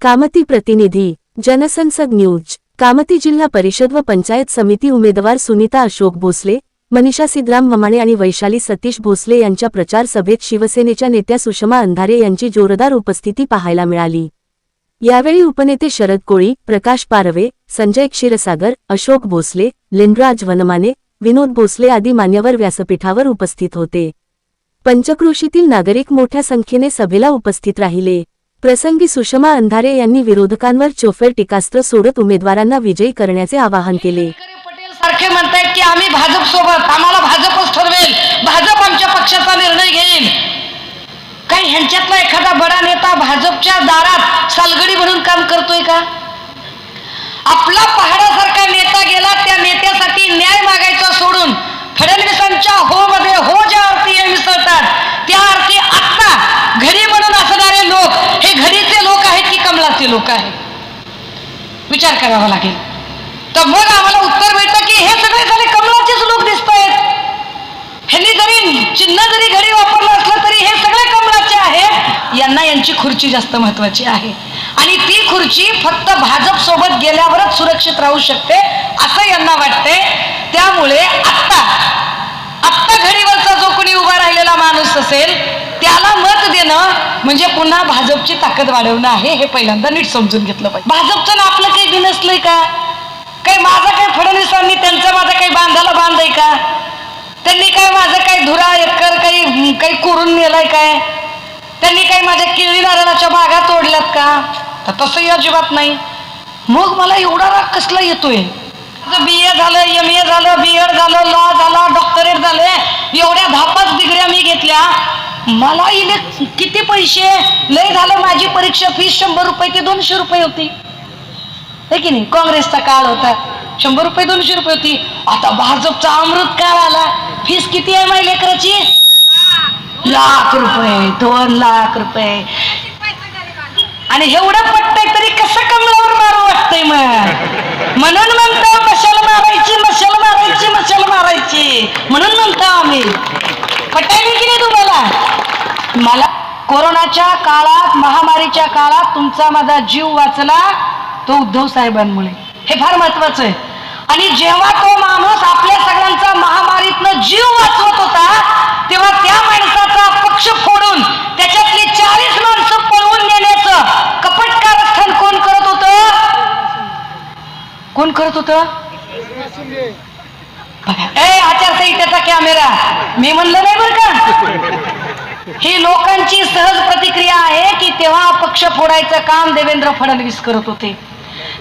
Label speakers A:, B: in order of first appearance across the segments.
A: कामती प्रतिनिधी जनसंसद न्यूज। कामती जिल्हा परिषद व पंचायत समिती उमेदवार सुनीता अशोक भोसले, मनीषा सिद्धराम ममाणे आणि वैशाली सतीश भोसले यांच्या प्रचार सभेत शिवसेनेच्या नेत्या सुषमा अंधारे यांची जोरदार उपस्थिती पाहायला मिळाली। यावेळी उपनेते शरद कोळी, प्रकाश पारवे, संजय क्षीरसागर, अशोक भोसले, लिनराज वनमाने, विनोद भोसले आदी मान्यवर व्यासपीठावर उपस्थित होते। पंचक्रोशीतील नागरिक मोठ्या संख्येने सभेला उपस्थित राहिले। प्रसंगी सुषमा अंधारे यांनी विरोधकांवर चोफेर टीकास्त्र सोडत उमेदवारांना विजयी करण्याचे आवाहन केले।
B: पटेल सारखे म्हणतात की आम्ही भाजप सोबत, आम्हाला भाजपच ठरवेल, भाजप आमच्या पक्षाचा निर्णय घेईल। काही ह्यांच्यातला एखादा बडा नेता भाजपच्या दारात सालगडी म्हणून काम करतोय का? आपला पहाडासारखा नेता गेला, त्या नेत्यासाठी न्याय मागायचा सोडून फडणवीसांच्या हो मध्ये हो ज्या अर्थी मिसळतात, त्या अर्थी आत्ता घरी म्हणून असणारे लोक हे घरीचे लोक आहेत की कमलाचे लोक आहेत? विचार करावा लागेल। तर मग आम्हाला उत्तर मिळतं की हे सगळे झाले कमलाचेच लोक दिसत आहेत। ह्यांनी जरी चिन्ह जरी घरी वापरलं असलं तरी हे सगळे कमलाचे आहेत। यांना यांची खुर्ची जास्त महत्वाची आहे आणि ती खुर्ची फक्त भाजप सोबत गेल्यावरच सुरक्षित राहू शकते असं यांना वाटते। त्यामुळे आत्ता घडीवरचा जो कोणी उभा राहिलेला माणूस असेल त्याला मत देणं म्हणजे पुन्हा भाजपची ताकद वाढवणं आहे, हे पहिल्यांदा नीट समजून घेतलं पाहिजे। भाजपचं ना आपलं काही बिनसलंय का? काही माझं काही फडणवीसांनी त्यांचं माझं काही बांधायला बांधय का? त्यांनी काय माझं काही धुरा एकर काही कोरून नेलाय काय? त्यांनी काही माझ्या केळी नारळाच्या बागा तोडल्यात का? तर तसंही अजिबात नाही। मग मला एवढा राग कसला येतोय? BA झालं, MA झालं, BEd झालं, लॉ झाला, डॉक्टरेट झाले, एवढ्या 10-5 डिग्र्या मी घेतल्या। मला किती पैसे लय झालं, माझी परीक्षा फीस 100 रुपये ते 200 रुपये होती, है की नाही? काँग्रेसचा काळ होता, 100 रुपये 200 रुपये होती। आता भाजपचा अमृत काळ आला, फीस किती आहे माझ्या लेकराची? लाख रुपये, 2 लाख रुपये। आणि एवढं पटतंय तरी कसं कमलावर मारू वाटतंय? म्हणून म्हणतो मशाल मारायची, मशाल मारायची, मशाल मारायची म्हणून म्हणतो आम्ही। पटायला की नाही तुम्हाला? मला कोरोनाच्या काळात, महामारीच्या काळात तुमचा माझा जीव वाचला तो उद्धव साहेबांमुळे, हे फार महत्वाचं आहे। आणि जेव्हा तो माणूस आपल्या सगळ्यांचा महामारीतनं जीव वाचवत होता तेव्हा त्या माणसाचा पक्ष फोडून त्याच्यातली 40 माणसं पळवून नेण्याचं कपट कारस्थान कोण करत होतं? कोण करत होतं? आचारसंहितेचा कॅमेरा मी म्हणलं नाही बरं का? ही लोकांची सहज प्रतिक्रिया आहे की तेव्हा पक्ष फोडायचं काम देवेंद्र फडणवीस करत होते।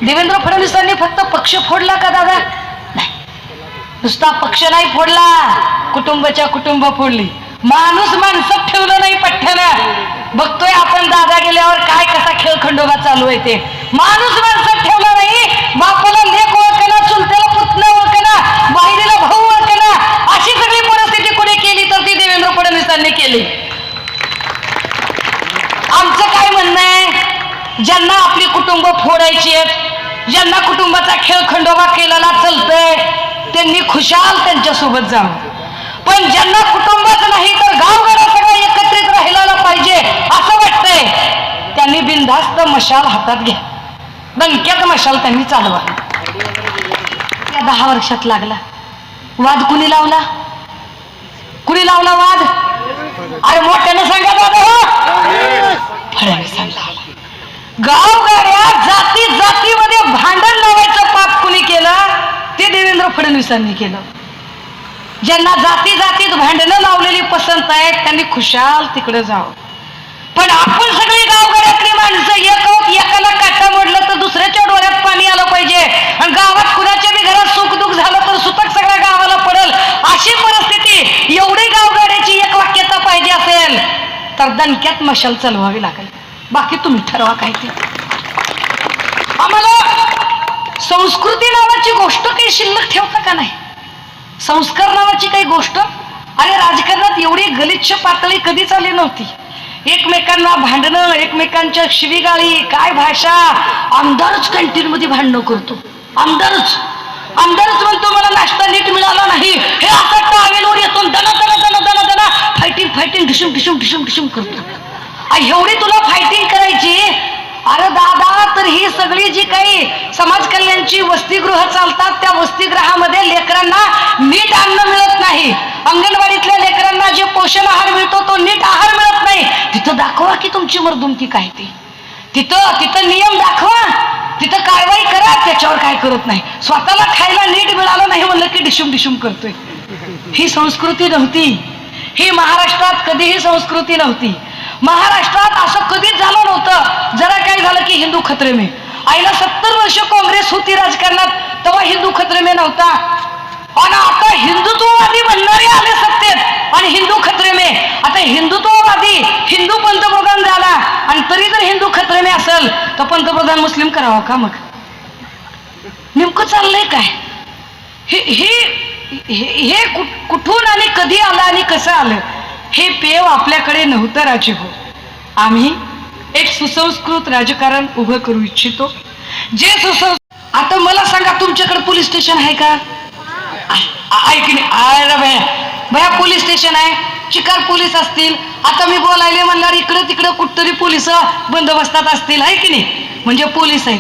B: देवेंद्र फडणवीसांनी फक्त पक्ष फोडला का दादा? नाही, नुसता पक्ष नाही फोडला, कुटुंबाच्या कुटुंब फोडली। माणूस माणसात ठेवलं नाही पठ्ठ्यानं। बघतोय आपण दादा गेल्यावर काय कसा खेळ खंडोबा चालू आहे ते। माणूस माणसात ठेवला नाही, बापाला लेक ओळखना, चुलत्याला पुतणा ओळखना, बहिणीला भाऊ ओळखना, अशी सगळी परिस्थिती कोणी केली तर ती देवेंद्र फडणवीसांनी केली। आमचं काय म्हणणं आहे, ज्यांना आपली कुटुंब फोडायची आहेत, ज्यांना कुटुंबाचा खेळ खंडोबा केलेला चालतोय त्यांनी खुशाल त्यांच्यासोबत जावं। पण ज्यांना कुटुंबच नाही तर गावगाडा सगळं एकत्रित राहिला पाहिजे असं वाटतंय त्यांनी बिनधास्त मशाल हातात घ्या, दणक्यात मशाल त्यांनी चालवा। या 10 वर्षात लागला वाद कुणी लावला? कुणी लावला वाद? अरे मोठ्यानं सांगा दादा, फडणवीसांनी लावला। गावगाड्या जाती जातीमध्ये भांडण लावायचं पाप कुणी केलं? ते देवेंद्र फडणवीसांनी केलं। ज्यांना जाती जातीत भांडणं लावलेली पसंत आहेत त्यांनी खुशाल तिकडे जावं। पण आपण सगळी गावगाड्यातली माणसं एक आहोत, एकाला काटा मोडलं तर दुसऱ्याच्या डोळ्यात पाणी आलं पाहिजे, आणि गावात कुणाच्या बी घरात सुख दुःख झालं तर सुतक सगळ्या गावाला पडेल अशी परिस्थिती एवढी गावगाड्याची एक वाक्यता पाहिजे असेल तर दणक्यात मशाल चालवावी लागेल। बाकी तुम्ही ठरवा काय ते। आम्हाला संस्कृती नावाची गोष्ट काही शिल्लक ठेवता का नाही? संस्कार नावाची काही गोष्ट? अरे राजकारणात एवढी गलिच्छ पातळी कधीच आली नव्हती। एकमेकांना भांडणं, एकमेकांच्या शिवीगाळी, काय भाषा। आमदारच कॅन्टीन मध्ये भांडणं करतो, आमदारच म्हणतो मला नाश्ता नीट मिळाला नाही, हे असा टावेलवर येतो, दना दना दना दना दना फायटिंग ढिशूम ढिशूम ढिशूम ढिशूम करतो। एवढी तुला फायटिंग करायची अरे दादा, तर ही सगळी जी काही समाज कल्याणची वसतिगृह चालतात, त्या वसतिगृहामध्ये लेकरांना नीट अन्न मिळत नाही. अंगणवाडीतल्या लेकरांना जे पोषण आहार मिळतो तो नीट आहार मिळत नाही. तिथं दाखवा की तुमची मर्दुमकी काय ती. तिथं नियम दाखवा, तिथं कारवाई करा. त्याच्यावर काय करत नाही. स्वतःला खायला नीट मिळालं नाही म्हणलं की डिशुम डिशुम करतोय. ही संस्कृती नव्हती. ही महाराष्ट्रात कधीही संस्कृती नव्हती. महाराष्ट्रात असं कधीच झालं नव्हतं. जरा काय झालं की हिंदू खतरे में. आईला 70 वर्ष काँग्रेस होती राजकारणात, तेव्हा हिंदू खतरे में नव्हता. आणि आता हिंदुत्ववादी म्हणणारे आले सत्तेत आणि हिंदू खतरे में. आता हिंदुत्ववादी हिंदू पंतप्रधान झाला आणि तरी जर हिंदू खतरे में असेल तर पंतप्रधान मुस्लिम करावा का? मग नेमकं चाललंय काय? हे कुठून आणि कधी आलं आणि कसं आलं हे पेव आपल्याकडे नव्हतं राजे हो. आम्ही एक सुसंस्कृत राजकारण उभं करू इच्छितो, जे आता मला सांगा, तुमच्याकडे पोलीस स्टेशन आहे का? ऐक नाही. अरे भया पोलीस स्टेशन आहे, चिकार पोलीस असतील. आता मी बोलायले म्हणल्यावर इकडं तिकडं कुठतरी पोलिस बंदोबस्तात असतील, आहे की नाही? म्हणजे पोलीस आहेत.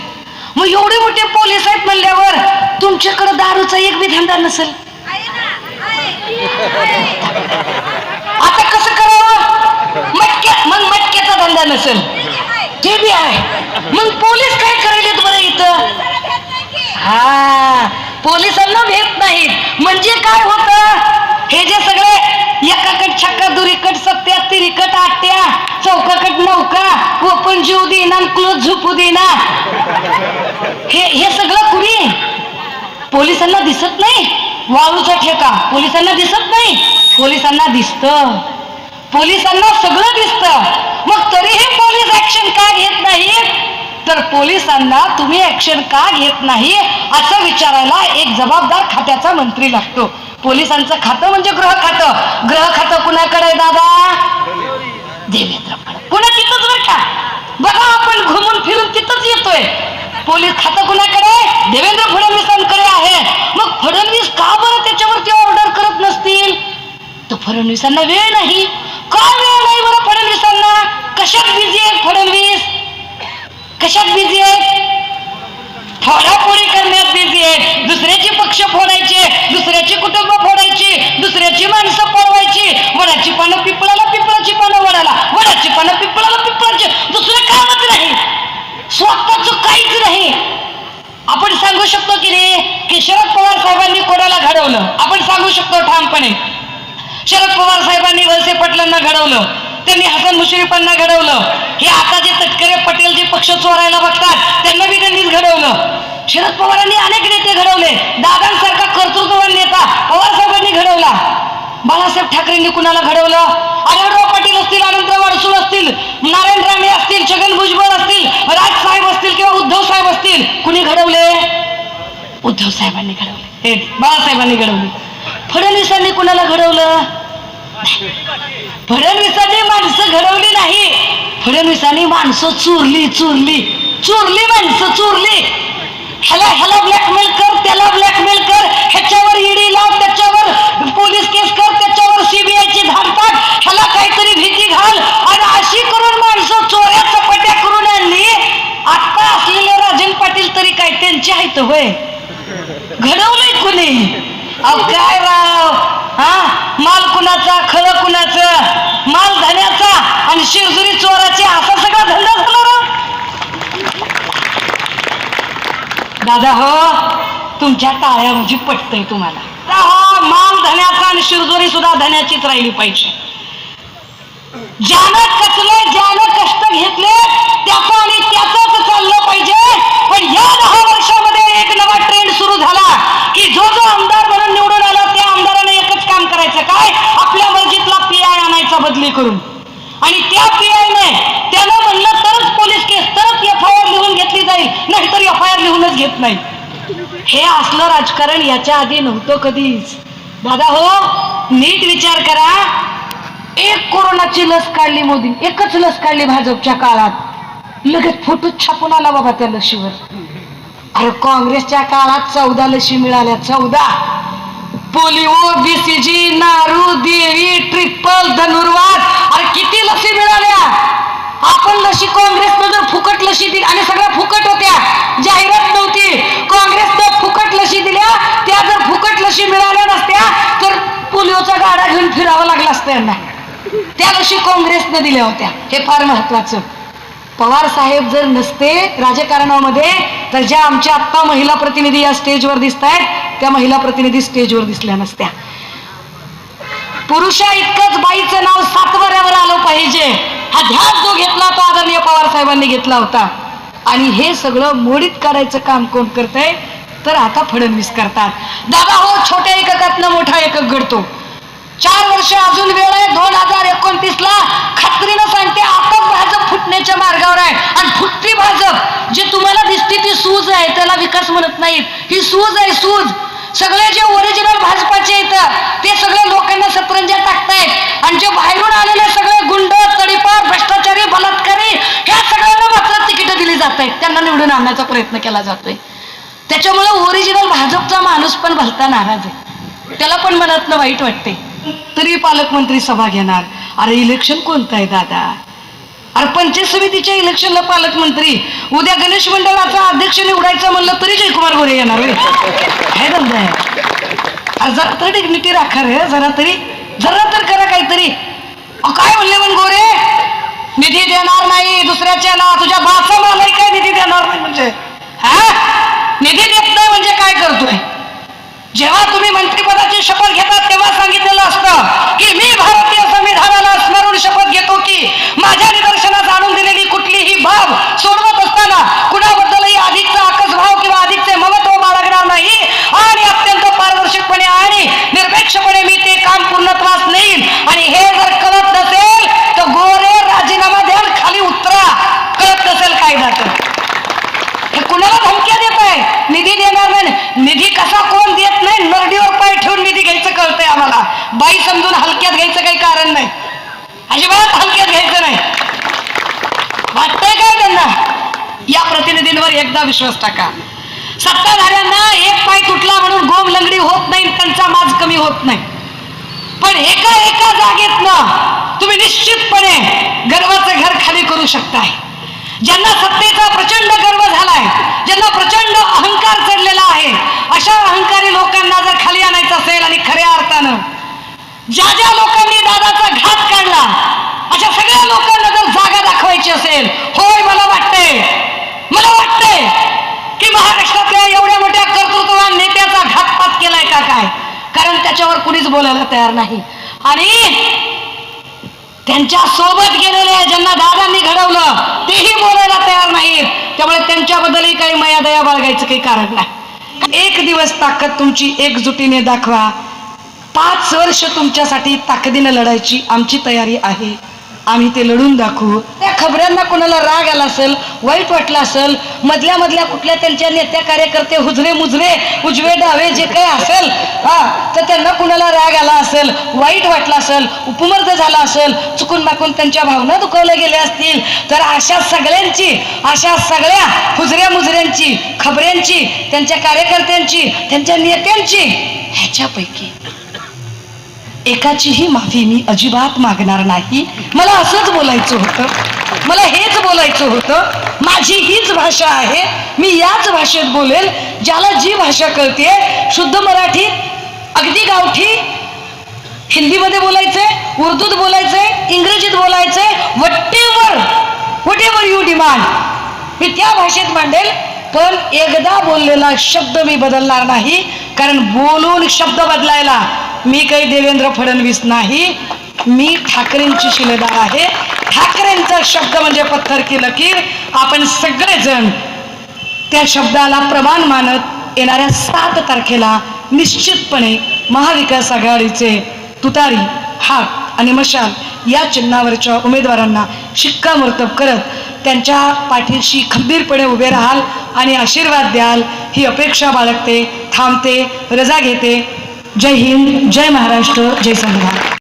B: मग एवढे मोठे पोलीस आहेत म्हणल्यावर तुमच्याकडे दारूचा एक बी धंदा नसेल. आता कसं करावं? मग मटक्याचा धंदा नसेल, ते बी आहे. मग पोलीस काय करायलेत बरं इथं? हा, पोलिसांना भेट नाहीत. म्हणजे काय होतं? हे जे सगळे एकाकट छक्का दुरीकट सत्या तिरीकट आट्या चौकाकट नौका ओपन जीव देना क्लोज झोपू देना, हे सगळं कुणी पोलिसांना दिसत नाही. वाळूचा ठेका पोलिसांना दिसत नाही. पोलिसांना दिसतं. पोलिसांना सगळं दिसतं. मग तरीही पोलीस ऍक्शन का घेत नाहीत? तर पोलिसांना तुम्ही ऍक्शन का घेत नाही असं विचारायला एक जबाबदार खात्याचा मंत्री लागतो. पोलिसांचं खातं म्हणजे गृह खातं. गृह खातं कुणाकडे आहे दादा? देवेंद्र फडणवीस. पुन्हा तिथंच बरं का, बघा आपण घुमून फिरून तिथंच येतोय. पोलीस खातं कुणाकडे? देवेंद्र फडणवीसांकडे आहे. मग फडणवीस का बरं त्याच्यावरती ऑर्डर करत नसतील? तर फडणवीसांना वेळ नाही. का वेळ नाही बरं फडणवीसांना? कशात बिझी आहेत फडणवीस? कशात बिझी आहेत? फोडाफोडी करण्यात बिझी आहेत. दुसऱ्याचे पक्ष फोडायचे, दुसऱ्याची कुटुंब फोडायची, दुसऱ्याची माणसं पळवायची. वडाची पानं पिपळाला, पिपळाची पानं वडाला, वडाची पानं पिपळाला, पिपळाची. दुसरं कामच नाही, स्वतःच काहीच नाही. आपण सांगू शकतो की नाही की शरद पवार साहेबांनी कोणाला घडवलं? आपण सांगू शकतो ठामपणे. शरद पवार साहेबांनी वळसे पाटलांना घडवलं, त्यांनी हसन मुश्रीफांना घडवलं. हे आता जे तटकरे पटेल जे पक्ष चोरायला बघतात त्यांना बी त्यांनीच घडवलं. शरद पवारांनी अनेक नेते घडवले. दादांसारखा कर्तृत्ववान नेता पवार साहेबांनी घडवला. बाळासाहेब ठाकरेंनी कुणाला घडवलं? आढळराव पाटील असतील, अनंतराव अडसूळ असतील, नारायण राणे असतील, छगन भुजबळ असतील, राज साहेब असतील किंवा उद्धव साहेब असतील, कुणी घडवले? उद्धव साहेबांनी घडवले, बाळासाहेबांनी घडवले. फडणवीसांनी कुणाला घडवलं? फडणवीसांनी माणसं घडवली नाही. फडणवीसांनी माणसं चोरली माणसं चोरली. ह्याला ब्लॅकमेल कर, त्याला ब्लॅकमेल कर, ह्याच्यावर ईडी लाव, त्याच्यावर पोलीस केस कर, त्याच्यावर सीबीआयची धाड टाक, ह्याला काहीतरी भीती घाल. आणि अशी करून माणसं चोऱ्या चपाट्या करून आणली. आता असलेले राजन पाटील तरी काय त्यांचे आहेत होय? घडवलंय कुणी? अहो काय राव, हा माल कुणाचा, खरं कुणाचं? माल धन्याचा आणि शिरजुरी चोराची, असा सगळा धंदा झाला राव. दादा हो, तुमच्या टाळ्या म्हणजे पटतंय तुम्हाला. हा माल धन्याचा आणि शिरजुरी सुद्धा धन्याचीच राहिली पाहिजे. ज्यानं कचले, ज्यानं कष्ट घेतले त्याचं आणि त्याचंच चाललं पाहिजे. पण या 10 वर्षामध्ये एक नवा ट्रेंड सुरू झाला की जो आमदार म्हणून निवडून आला त्या आमदाराने एकच काम करायचं, काय? आपल्या मर्जीतला पीआय आणायचा बदली करून. आणि त्या पीआयने त्यानं म्हणलं तरच पोलीस केस, तरच एफआयआर लिहून घेतली जाईल, नाहीतर एफआयआर लिहूनच घेत नाही. हे असलं राजकारण याच्या आधी नव्हतं कधीच. दादा हो, नीट विचार करा. एक कोरोनाची लस काढली मोदी, एकच लस काढली भाजपच्या काळात, लगेच फोटो छापून आला बाबा त्या लशीवर. अरे काँग्रेसच्या काळात 14 लशी मिळाल्या, 14. पोलिओ, बीसीजी, नारू, देवी, ट्रिपल, धनुर्वात, अरे किती लसी मिळाल्या. आपण लशी काँग्रेसनं जर फुकट लशी दिली, आणि सगळ्या फुकट होत्या, जाहिरात नव्हती, काँग्रेसनं फुकट लशी दिल्या, त्या जर फुकट लशी मिळाल्या नसत्या तर पोलिओचा गाडा घेऊन फिरावं लागला असतं यांना. त्या लशी काँग्रेसनं दिल्या होत्या, हे फार महत्वाचं. पवार साहेब जर नसते राजकारणामध्ये तर ज्या आमच्या आत्ता महिला प्रतिनिधी या स्टेजवर दिसत आहेत त्या महिला प्रतिनिधी स्टेजवर दिसल्या नसत्या. पुरुषा इतकंच बाईचं नाव सातबाऱ्यावर आलं पाहिजे, हा ध्यास जो घेतला तो आदरणीय पवार साहेबांनी घेतला होता. आणि हे सगळं मोडीत काढायचं काम कोण करतंय तर आता फडणवीस करतात. दादा हो, छोट्या एककातनं मोठा एकक घडतो. 4 वर्ष अजून वेळ आहे. 2029ला खात्रीनं सांगते आता भाजप फुटण्याच्या मार्गावर आहे. आणि फुटती भाजप, जे तुम्हाला दिसते ती सूज आहे, त्याला विकास म्हणत नाहीत, ही सूज आहे, सूज. सगळे जे ओरिजिनल भाजपाचे येतं ते सगळे लोकांना सतरंजा टाकतायत, आणि जे बाहेरून आलेले सगळे गुंड, तडीपार, भ्रष्टाचारी, बलात्कारी, ह्या सगळ्यांना मात्र तिकीट दिली जात आहेत, त्यांना निवडून आणण्याचा प्रयत्न केला जातोय. त्याच्यामुळे ओरिजिनल भाजपचा माणूस पण भलता नाराज आहे, त्याला पण मनातनं वाईट वाटते. तरी पालकमंत्री सभा घेणार. अरे इलेक्शन कोणतं आहे दादा? अरे पंचायत समितीच्या इलेक्शनला पालकमंत्री, उद्या गणेश मंडळाचा अध्यक्ष निवडायचं म्हणलं तरी जयकुमार गोरे येणार. हे धंदा आहे. अरे जरा तर डिग्निटी राखा रे, जरा तर करा काहीतरी. काय म्हणले मग गोरे? निधी देणार नाही दुसऱ्याच्या ना, तुझ्या बाचा मलाही काय निधी देणार नाही म्हणजे? हा, निधी देत नाही म्हणजे काय करतोय? जेव्हा तुम्ही मंत्रिपदाची शपथ घेतात तेव्हा सांगितलेलं असतं की मी भारतीय संविधानाला स्मरून शपथ घेतो की माझ्या निदर्शनास आणून दिलेली कुठलीही बाब सोडवत असताना कुणाबद्दलही अधिकचा आकसभाव किंवा अधिकचे ममत्व बाळगणार नाही, आणि अत्यंत पारदर्शकपणे आणि निरपेक्षपणे मी ते काम पूर्णत्वास नेईल. आणि हे जर कळत नसेल तर गोरे राजीनामा द्या, खाली उतरा. कळत नसेल कायदा तर हे कुणाला धमक्या देत आहे? निधी देणार नाही. निधी कसा कोण देत नाही? नरडीवर पाय ठेवून निधी घ्यायचं कळतंय आम्हाला. बाई समजून हलक्यात घ्यायचं काही कारण नाही, अजिबात हलक्यात घ्यायचं नाही. वाटतंय काय त्यांना? या प्रतिनिधींवर एकदा विश्वास टाका. सत्ताधाऱ्यांना एक पाय तुटला म्हणून गोम लंगडी होत नाही, त्यांचा माज कमी होत नाही. पण एका जागेतनं तुम्ही निश्चितपणे गर्वाचं घर खाली करू शकताय. ज्यांना सत्तेचा प्रचंड गर्व झालाय, ज्यांना प्रचंड अहंकार चढलेला आहे, अशा अहंकारी लोकांना जर खाली आणायचं असेल आणि खऱ्या अर्थानं ज्या लोकांनी दादाचा घात काढला अशा सगळ्या लोकांना जर जागा दाखवायची असेल, होय मला वाटतंय की महाराष्ट्रातल्या एवढ्या मोठ्या कर्तृत्ववान नेत्याचा घातपात केलाय का काय? कारण त्याच्यावर कुणीच बोलायला तयार नाही. आणि त्यांच्या सोबत गेलेले ज्यांना दादांनी घडवलं तेही बोलायला तयार नाहीत. त्यामुळे त्यांच्याबद्दलही काही मायादया बाळगायचं काही कारण नाही. एक दिवस ताकद तुमची एकजुटीने दाखवा. 5 वर्ष तुमच्यासाठी ताकदीने लढायची आमची तयारी आहे. आम्ही ते लढून दाखवू. त्या खबऱ्यांना कोणाला राग आला असेल, वाईट वाटलं असेल, मधल्या कुठल्या त्यांच्या नेत्या कार्यकर्ते हुजरे मुजरे उजवे डावे जे काही असेल तर त्यांना कुणाला राग आला असेल, वाईट वाटलं असेल, उपमर्द झाला असेल, चुकून माकून त्यांच्या भावना दुखावल्या गेल्या असतील, तर अशा सगळ्या हुजऱ्या मुजऱ्यांची, खबऱ्यांची, त्यांच्या कार्यकर्त्यांची, त्यांच्या नेत्यांची, ह्याच्यापैकी एकाचीही माफी मी अजिबात मागणार नाही. मला असंच बोलायचं होतं, मला हेच बोलायचं होतं. माझी हीच भाषा आहे, मी याच भाषेत बोलेल. ज्याला जी भाषा कळते, शुद्ध मराठीत, अगदी गावठी हिंदीमध्ये बोलायचंय, उर्दूत बोलायचंय, इंग्रजीत बोलायचंय, व्हॉटेवर यू डिमांड मी त्या भाषेत मांडेल. पण एकदा बोललेला शब्द मी बदलणार नाही, कारण बोलून शब्द बदलायला मी काही देवेंद्र फडणवीस नाही, मी ठाकरेंची शिलेदार आहे. ठाकरेंचा शब्द म्हणजे पत्थर की लकीर. आपण सगळेजण त्या शब्दाला प्रमाण मानत येणाऱ्या 7 तारखेला निश्चितपणे महाविकास आघाडीचे तुतारी, हाक आणि मशाल या चिन्हावरच्या उमेदवारांना शिक्कामोर्तब करत त्यांच्या पाठीशी खंबीरपणे उभे राहाल आणि आशीर्वाद द्याल ही अपेक्षा बाळगते. थांबते, रजा घेते. जय हिंद, जय महाराष्ट्र, जय संविधान.